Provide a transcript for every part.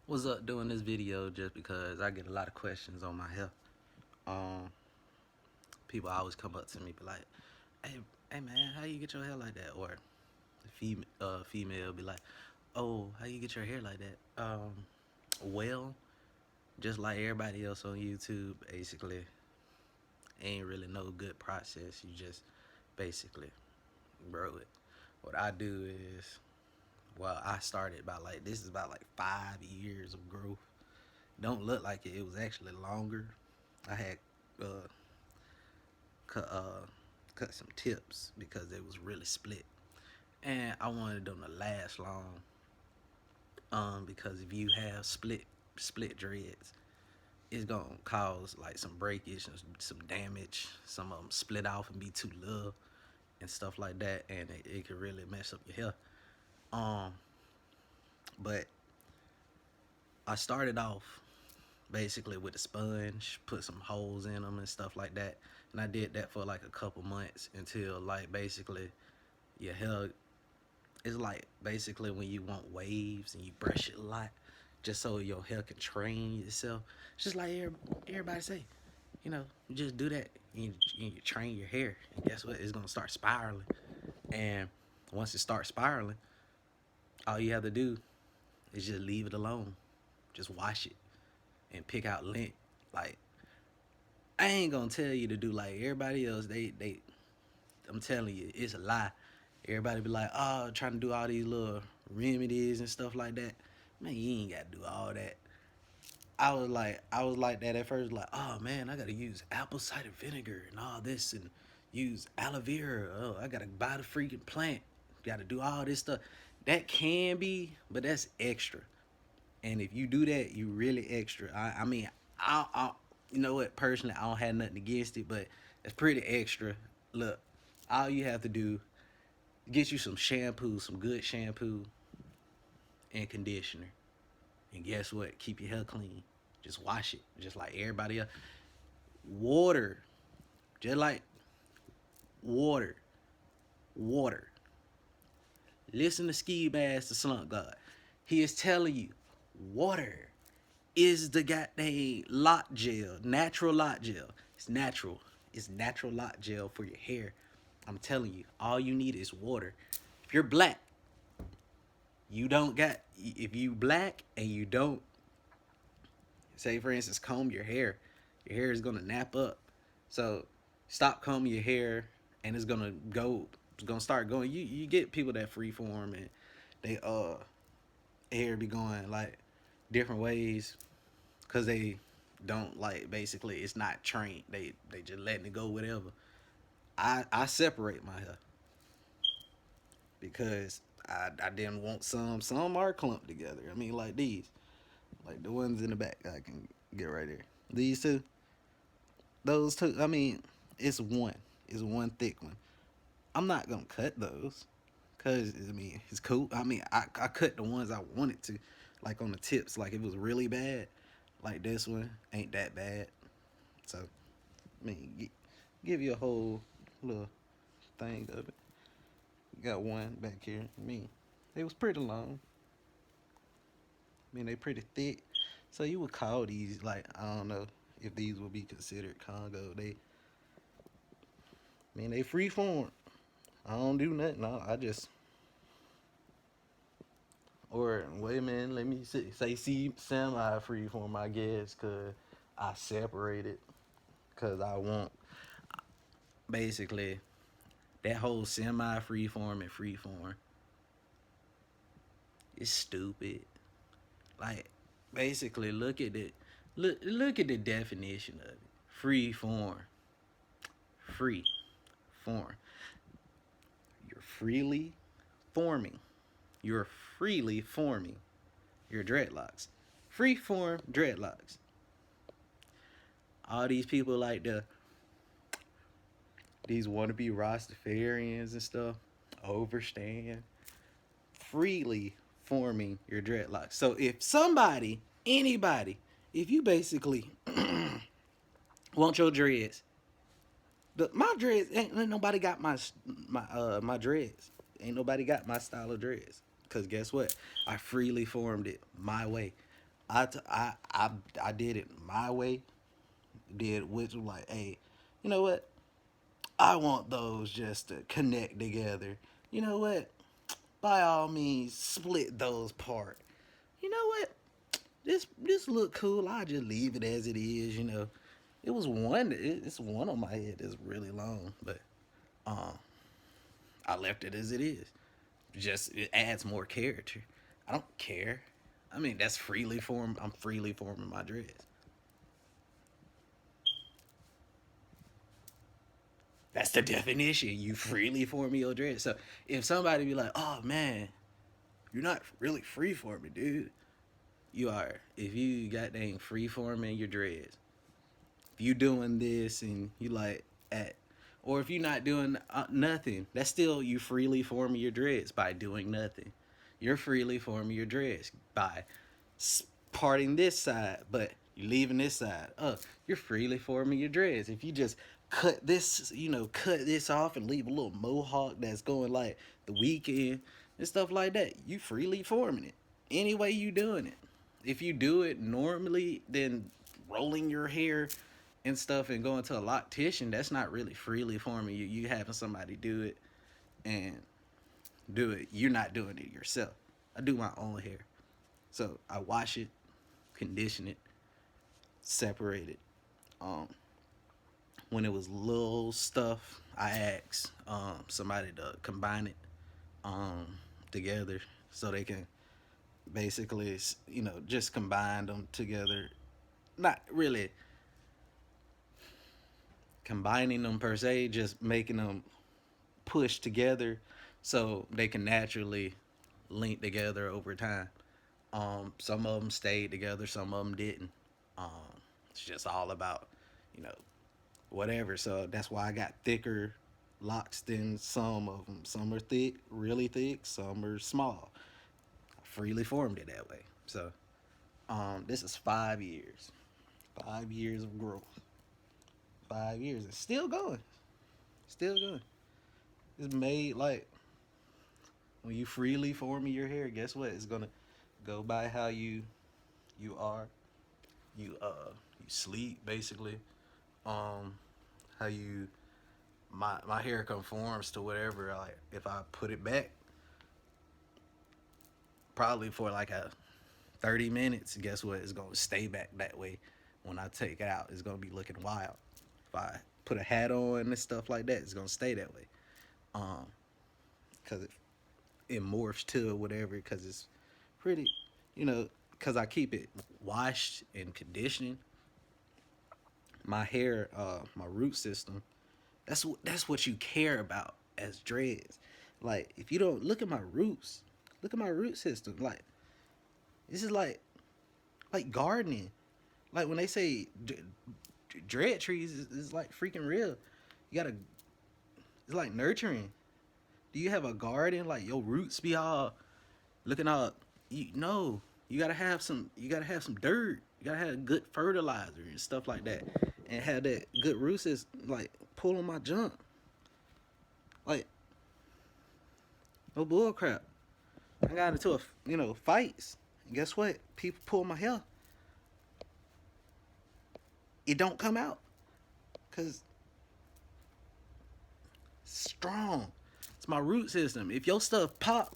Was up doing this video just because I get a lot of questions on my hair. Um, People always come up to me be like, "Hey man, how you get your hair like that?" Or female be like, "Oh, how you get your hair like that?" Well, just like everybody else on YouTube, basically, ain't really no good process. You just basically grow it. What I do is, well, I started about like this is about like 5 years of growth. Don't look like it. It was actually longer. I had uh, cut cut some tips because it was really split, and I wanted them to last long. Because if you have split dreads, it's gonna cause like some breakage and some damage. Some of them split off and be too little and stuff like that, and it could really mess up your hair. Um, but I started off basically with a sponge, put some holes in them and stuff like that, and I did that for like a couple months until like basically your hair is like basically when you want waves and you brush it a lot just so your hair can train itself. It's just like everybody say, you just do that and you train your hair, and guess what? It's gonna start spiraling. And once it starts spiraling, all you have to do is just leave it alone. Just wash it and pick out lint. Like, I ain't gonna tell you to do like everybody else. They I'm telling you, it's a lie. Everybody be like, oh, trying to do all these little remedies and stuff like that. Man, you ain't gotta do all that. I was like that at first, like, oh man, I gotta use apple cider vinegar and all this and use aloe vera. Oh, I gotta buy the freaking plant. Gotta do all this stuff. That can be, but that's extra. And if you do that, you really extra. I mean, I you know what? Personally, I don't have nothing against it, but it's pretty extra. Look, all you have to do get you some shampoo, some good shampoo and conditioner, and guess what? Keep your hair clean. Just wash it, just like everybody else. Water, just like water, water. Listen to Ski Bass, the Slump God. He is telling you, water is the goddamn lot gel, natural lot gel. It's natural. It's natural lot gel for your hair. I'm telling you, all you need is water. If you're black, you don't got. If you black and you don't, say for instance, comb your hair is gonna nap up. So stop combing your hair, and it's gonna go. It's gonna start going. You get people that freeform and they hair be going like different ways because they don't like basically it's not trained. They just letting it go whatever. I separate my hair because I didn't want some are clumped together. I mean like these, like the ones in the back I can get right there. These two, those two. I mean it's one thick one. I'm not gonna cut those because I mean it's cool. I mean I cut the ones I wanted to, like on the tips. Like if it was really bad, like this one ain't that bad. So I mean give you a whole little thing of it. Got one back here. I mean it was pretty long. I mean they pretty thick. So you would call these like I don't know if these would be considered Congo. They free form. I don't do nothing. I just or wait a minute, let me say semi free form, I guess, cause I separate it, cause I want basically that whole semi free form and free form is stupid. Like basically, look at the definition of it. Free form, free form. You're freely forming. You're freely forming your dreadlocks. Free form dreadlocks. All these people like these wannabe Rastafarians and stuff overstand freely forming your dreadlocks. So if somebody, anybody, if you basically want your dreads, my dreads ain't nobody got my dreads. Ain't nobody got my style of dreads. Cause guess what? I freely formed it my way. I did it my way. Did which was like, hey, you know what? I want those just to connect together. You know what? By all means, split those apart. You know what? This look cool. I just leave it as it is. You know, it was one. It's one on my head that's really long, but um, I left it as it is. Just it adds more character. I don't care. I mean, that's freely formed. I'm freely forming my dreads. That's the definition. You freely form your dreads. So if somebody be like, "Oh man, you're not really free forming, dude," you are. If you got dang free forming your dreads, if you doing this and you like at, or if you're not doing nothing, that's still you freely forming your dreads by doing nothing. You're freely forming your dreads by parting this side, but you're leaving this side. You're freely forming your dreads. If you just cut this, cut this off and leave a little mohawk that's going like the weekend and stuff like that, you freely forming it. Any way you doing it. If you do it normally, then rolling your hair and stuff and going to a loctician, that's not really freely forming you. You having somebody do it and do it. You're not doing it yourself. I do my own hair. So I wash it, condition it, separate it. Um, when it was little stuff, I asked somebody to combine it um, together so they can basically, just combine them together. Not really combining them per se, just making them push together so they can naturally link together over time. Some of them stayed together, some of them didn't. It's just all about, you know, whatever. So that's why I got thicker locks than some of them. Some are thick, really thick. Some are small. I freely formed it that way. So this is 5 years. 5 years of growth. 5 years. It's still going. Still going. It's made like when you freely form your hair. Guess what? It's gonna go by how you are. You sleep basically. Um, how you my hair conforms to whatever. Like if I put it back, probably for like a 30 minutes. Guess what? It's gonna stay back that way. When I take it out, it's gonna be looking wild. If I put a hat on and stuff like that, it's gonna stay that way. Um, cause it morphs to whatever. Cause it's pretty, cause I keep it washed and conditioned. My hair, my root system. That's what you care about as dreads. Like if you don't look at my roots, look at my root system. Like this is like gardening. Like when they say dread trees is like freaking real. You gotta it's like nurturing. Do you have a garden? Like your roots be all looking all you know. You gotta have some dirt. You gotta have good fertilizer and stuff like that. And have that good root system like pulling my junk. Like no bull crap. I got into fights. And guess what? People pull my hair. It don't come out because it's strong. It's my root system. If your stuff pop,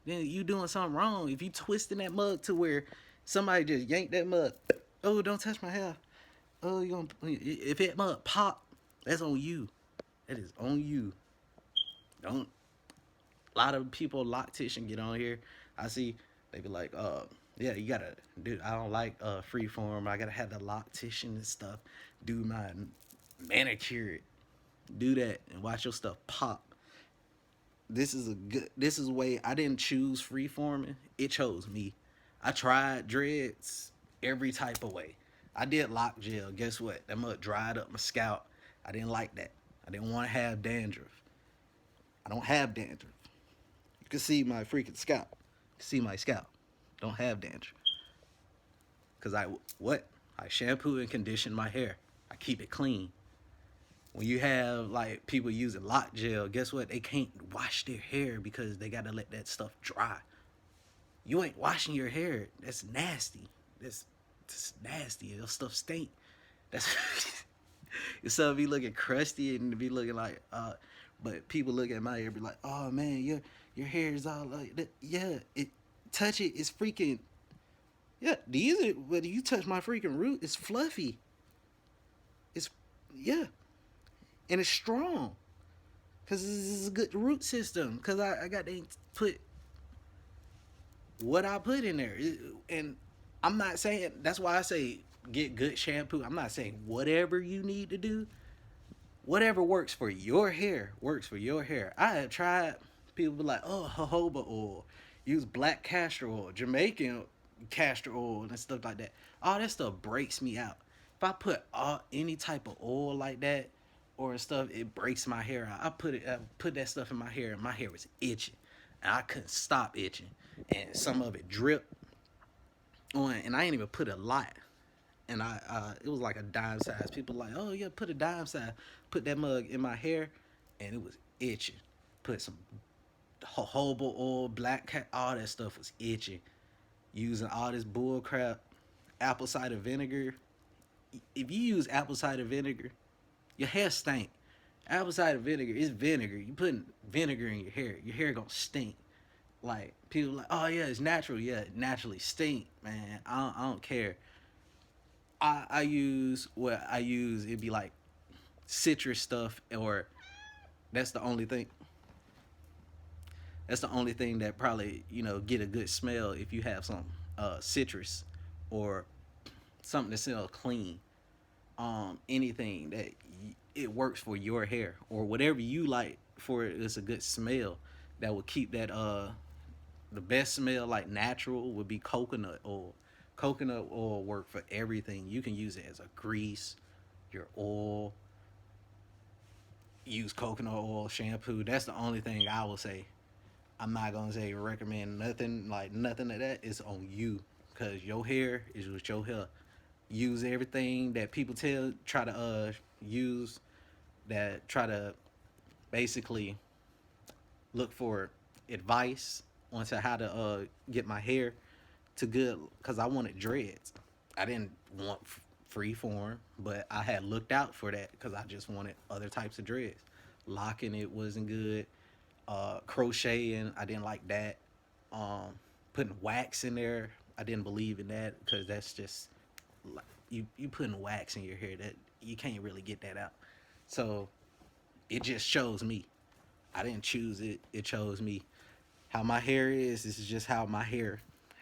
then you doing something wrong. If you twisting that mug to where somebody just yanked that mug, oh, don't touch my hair. Oh, you gonna if that mug pop, that's on you. That is on you. Don't. A lot of people loctician get on here. I see they be like, yeah, you gotta do. I don't like freeform. I gotta have the loctician and stuff. Do my manicure. Do that and watch your stuff pop. This is a way I didn't choose freeforming. It chose me. I tried dreads every type of way. I did lock gel. Guess what? That mud dried up my scalp. I didn't like that. I didn't want to have dandruff. I don't have dandruff. You can see my freaking scalp. You can see my scalp. Don't have dandruff. Cause I shampoo and condition my hair. I keep it clean. When you have like people using lock gel, guess what? They can't wash their hair because they gotta let that stuff dry. You ain't washing your hair. That's nasty. That's nasty. That stuff stink. That's stuff be looking crusty and be looking like but people look at my hair and be like, oh man, your hair is all like that. Yeah, it touch it, it's freaking yeah, these are when you touch my freaking root, it's fluffy. It's yeah, and it's strong. Cause this is a good root system. Cause I got to put what I put in there. And I'm not saying that's why I say get good shampoo. I'm not saying whatever you need to do, whatever works for your hair works for your hair. I have tried. People be like, oh, jojoba oil, use black castor oil, Jamaican castor oil, and stuff like that. All that stuff breaks me out. If I put any type of oil like that or stuff, it breaks my hair out. I put that stuff in my hair, and my hair was itching, and I couldn't stop itching, and some of it dripped on, and I ain't even put a lot. And it was like a dime size. People like, oh yeah, put a dime size. Put that mug in my hair, and it was itching. Put some jojoba oil, black cat, all that stuff was itching. Using all this bull crap, apple cider vinegar. If you use apple cider vinegar, your hair stink. Apple cider vinegar is vinegar. You putting vinegar in your hair gonna stink. Like people like, oh yeah, it's natural. Yeah, it naturally stink, man. I don't care. I use what I use. It'd be like citrus stuff, or that's the only thing. That's the only thing that probably get a good smell if you have some citrus or something that smells clean. Anything that it works for your hair or whatever you like for it is a good smell that will keep that the best smell like natural would be coconut oil. Coconut oil work for everything. You can use it as a grease, your oil. Use coconut oil shampoo. That's the only thing I will say. I'm not gonna say recommend nothing like nothing of that. It's on you because your hair is with your hair. Use everything that people try to use that try to basically look for advice on to how to get my hair to good because I wanted dreads. I didn't want freeform, but I had looked out for that because I just wanted other types of dreads. Locking it wasn't good. Crocheting, I didn't like that. Putting wax in there, I didn't believe in that because that's just like you putting wax in your hair that you can't really get that out. So it just chose me. I didn't choose it. It chose me. How my hair is. This is just how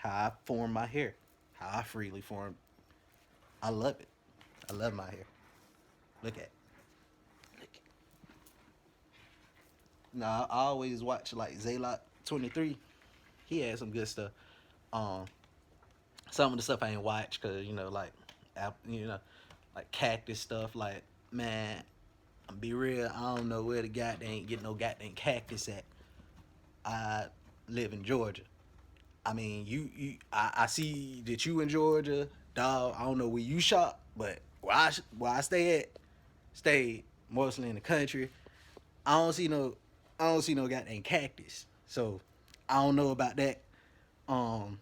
I form my hair, how I freely form. I love it. I love my hair. Look at. Look. Now I always watch like Zaylock 23. He had some good stuff. Um, some of the stuff I ain't watch because like, like cactus stuff. Like man, I'm be real. I don't know where the goddamn get no goddamn cactus at. I live in Georgia. I mean, I see that you in Georgia, dog. I don't know where you shop, but where I stay mostly in the country. I don't see no, I don't see no goddamn cactus. So I don't know about that. Um,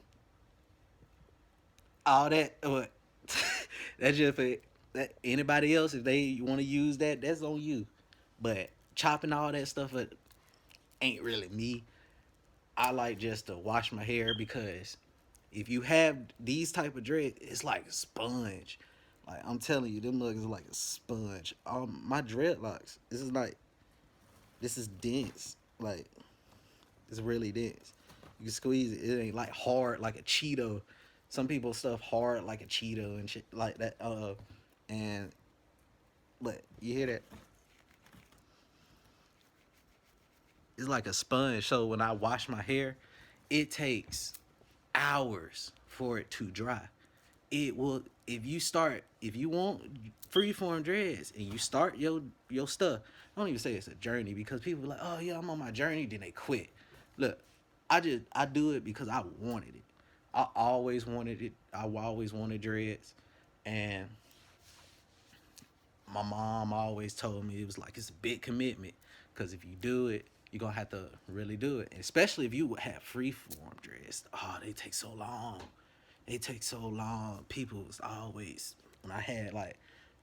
all that, but that's just for that. Anybody else, if they want to use that, that's on you. But chopping all that stuff up ain't really me. I like just to wash my hair because if you have these type of dreads, it's like a sponge. Like I'm telling you, them mugs are like a sponge. My dreadlocks, this is dense. Like it's really dense. You can squeeze it. It ain't like hard like a Cheeto. Some people stuff hard like a Cheeto and shit like that. And but you hear that? It's like a sponge. So when I wash my hair, it takes hours for it to dry. It will if you want freeform dreads and you start your stuff. I don't even say it's a journey because people are like, oh yeah, I'm on my journey, then they quit. Look, I do it because I wanted it. I always wanted it. I always wanted dreads, and my mom always told me it was like it's a big commitment because if you do it, you're gonna have to really do it. And especially if you have freeform dreads. Oh, they take so long. They take so long. People was always, when I had like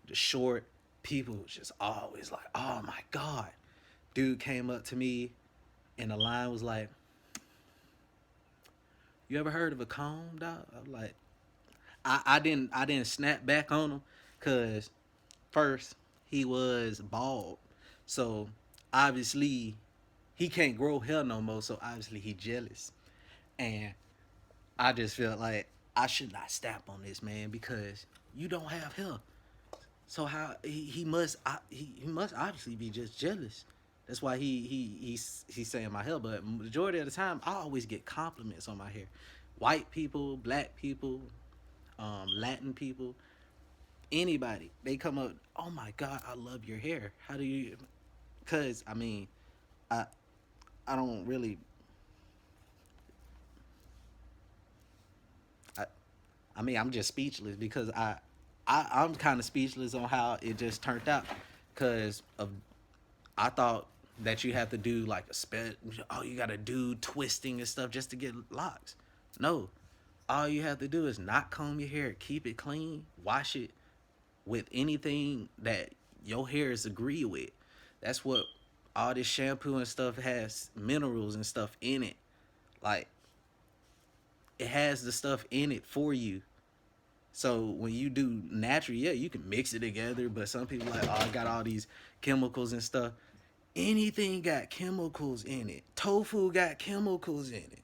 the short, people was just always like, oh my God. Dude came up to me and the line was like, you ever heard of a comb, dog? I'm like, I didn't snap back on him because first he was bald. So obviously he can't grow hair no more. So obviously he jealous. And I just felt like I should not step on this man because you don't have hair. So how he must he must obviously be just jealous. That's why he's saying my hair. But majority of the time, I always get compliments on my hair. White people, black people, Latin people, anybody, they come up. Oh my God, I love your hair. How do you? Cause I mean, I I don't really. I, I mean, I'm just speechless because I'm kind of speechless on how it just turned out. Cause of I thought that you have to do like you gotta do twisting and stuff just to get locks. No, all you have to do is not comb your hair, keep it clean, wash it with anything that your hair is agree with. That's what all this shampoo and stuff has minerals and stuff in it. Like it has the stuff in it for you. So when you do natural, yeah, you can mix it together. But some people like, oh, I got all these chemicals and stuff. Anything got chemicals in it. Tofu got chemicals in it.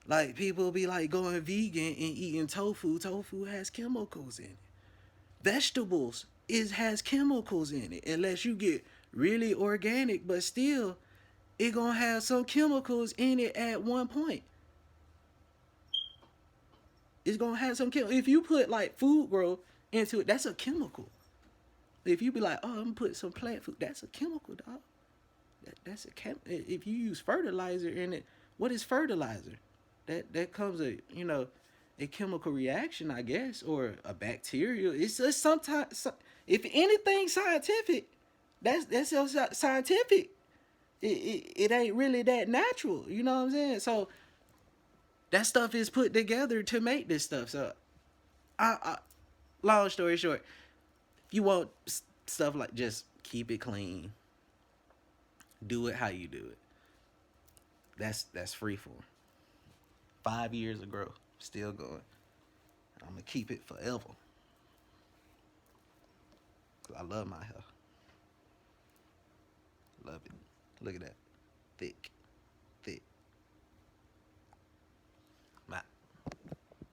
Like people be like going vegan and eating tofu. Tofu has chemicals in it. Vegetables has chemicals in it. Unless you get really organic, but still it gonna have some chemicals in it at one point. It's gonna have some chemical. If you put like food growth into it, that's a chemical. If you be like, oh, I'm gonna put some plant food, that's a chemical, dog. That's a if you use fertilizer in it, what is fertilizer? That comes a chemical reaction, I guess, or a bacterial. It's just sometimes if anything scientific, that's just scientific. It ain't really that natural. You know what I'm saying? So that stuff is put together to make this stuff. So I long story short, if you want stuff like just keep it clean, do it how you do it. That's free for 5 years of growth, still going. I'm gonna keep it forever. Cause I love my hair. Love it. Look at that, thick.